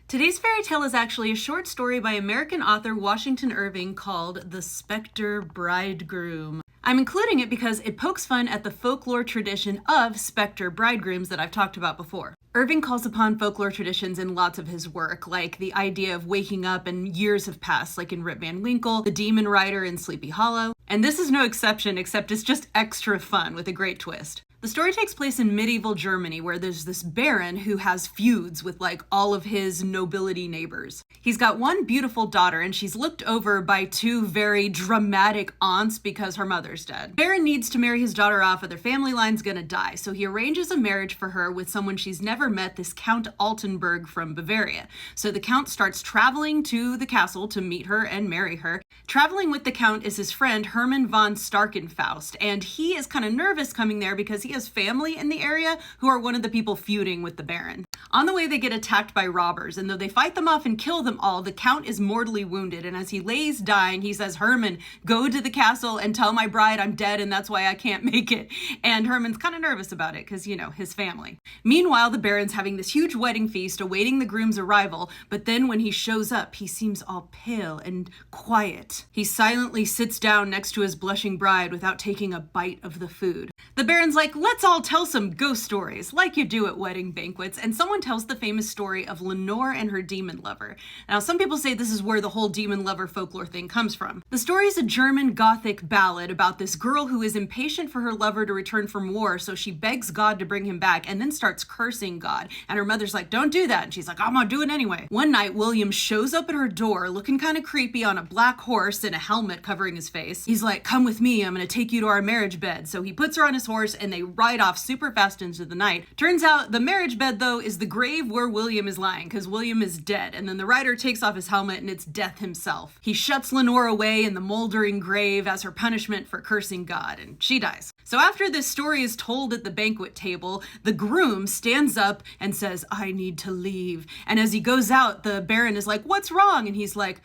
Today's fairy tale is actually a short story by American author Washington Irving called The Spectre Bridegroom. I'm including it because it pokes fun at the folklore tradition of Spectre bridegrooms that I've talked about before. Irving calls upon folklore traditions in lots of his work, like the idea of waking up and years have passed, like in Rip Van Winkle, the Demon Rider in Sleepy Hollow, and this is no exception, except it's just extra fun with a great twist. The story takes place in medieval Germany, where there's this baron who has feuds with like all of his nobility neighbors. He's got one beautiful daughter, and she's looked over by two very dramatic aunts because her mother's dead. Baron needs to marry his daughter off, or their family line's gonna die, so he arranges a marriage for her with someone she's never met, this Count Altenburg from Bavaria. So the Count starts traveling to the castle to meet her and marry her. Traveling with the Count is his friend Hermann von Starkenfaust, and he is kind of nervous coming there because he has family in the area who are one of the people feuding with the Baron. On the way, they get attacked by robbers, and though they fight them off and kill them all, the Count is mortally wounded, and as he lays dying, he says, "Herman, go to the castle and tell my bride I'm dead and that's why I can't make it." And Herman's kind of nervous about it because, his family. Meanwhile, the Baron's having this huge wedding feast awaiting the groom's arrival, but then when he shows up, he seems all pale and quiet. He silently sits down next to his blushing bride without taking a bite of the food. The Baron's like, "Let's all tell some ghost stories, like you do at wedding banquets," and someone tells the famous story of Lenore and her demon lover. Now, some people say this is where the whole demon lover folklore thing comes from. The story is a German Gothic ballad about this girl who is impatient for her lover to return from war, so she begs God to bring him back and then starts cursing God. And her mother's like, "Don't do that." And she's like, "I'm gonna do it anyway." One night, William shows up at her door looking kind of creepy on a black horse and a helmet covering his face. He's like, "Come with me, I'm gonna take you to our marriage bed." So he puts her on his horse and they ride off super fast into the night. Turns out the marriage bed, though, is the grave where William is lying, because William is dead. And then the rider takes off his helmet and it's Death himself. He shuts Lenore away in the moldering grave as her punishment for cursing God, and she dies. So after this story is told at the banquet table, the groom stands up and says, "I need to leave." And as he goes out, the Baron is like, "What's wrong?" And he's like,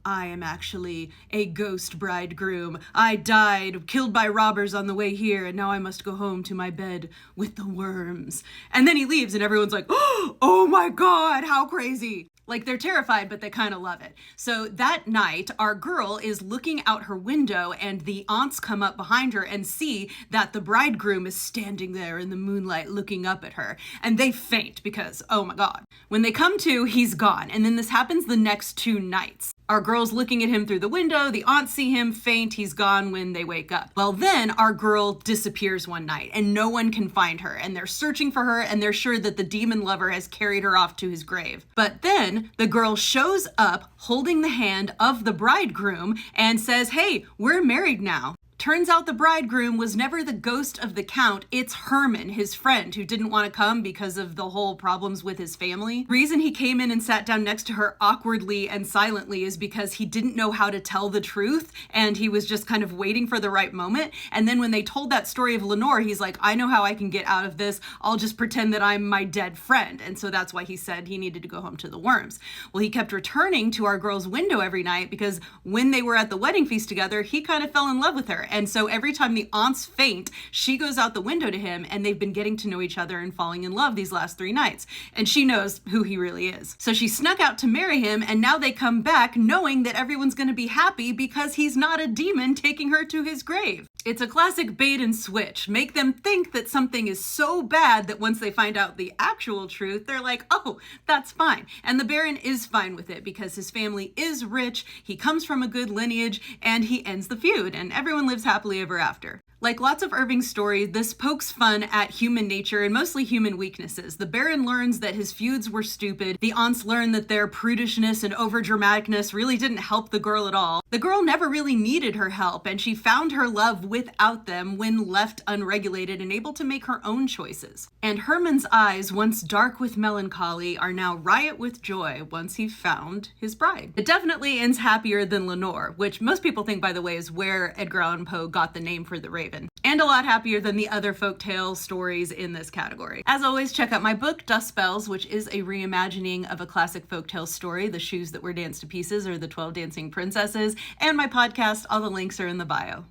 "I am actually a ghost bridegroom. I died, killed by robbers on the way here, and now I must go home to my bed with the worms." And then he leaves, and everyone's like, "Oh my God, how crazy." Like, they're terrified, but they kind of love it. So that night, our girl is looking out her window, and the aunts come up behind her and see that the bridegroom is standing there in the moonlight looking up at her. And they faint because, oh my God. When they come to, he's gone. And then this happens the next 2 nights. Our girl's looking at him through the window, the aunts see him, faint, he's gone when they wake up. Well, then our girl disappears one night and no one can find her, and they're searching for her and they're sure that the demon lover has carried her off to his grave. But then the girl shows up holding the hand of the bridegroom and says, "Hey, we're married now." Turns out the bridegroom was never the ghost of the Count, it's Herman, his friend, who didn't want to come because of the whole problems with his family. The reason he came in and sat down next to her awkwardly and silently is because he didn't know how to tell the truth, and he was just kind of waiting for the right moment. And then when they told that story of Lenore, he's like, "I know how I can get out of this. I'll just pretend that I'm my dead friend." And so that's why he said he needed to go home to the worms. Well, he kept returning to our girl's window every night because when they were at the wedding feast together, he kind of fell in love with her. And so every time the aunts faint, she goes out the window to him, and they've been getting to know each other and falling in love these last 3 nights. And she knows who he really is. So she snuck out to marry him, and now they come back knowing that everyone's going to be happy because he's not a demon taking her to his grave. It's a classic bait and switch. Make them think that something is so bad that once they find out the actual truth, they're like, "Oh, that's fine." And the Baron is fine with it because his family is rich, he comes from a good lineage, and he ends the feud, and everyone lives happily ever after. Like lots of Irving's stories, this pokes fun at human nature and mostly human weaknesses. The Baron learns that his feuds were stupid. The aunts learn that their prudishness and overdramaticness really didn't help the girl at all. The girl never really needed her help, and she found her love without them when left unregulated and able to make her own choices. And Herman's eyes, once dark with melancholy, are now riot with joy once he found his bride. It definitely ends happier than Lenore, which most people think, by the way, is where Edgar Allan Poe got the name for the Raven. And a lot happier than the other folktale stories in this category. As always, check out my book, Dust Spells, which is a reimagining of a classic folktale story, The Shoes That Were Danced to Pieces, or The 12 Dancing Princesses, and my podcast. All the links are in the bio.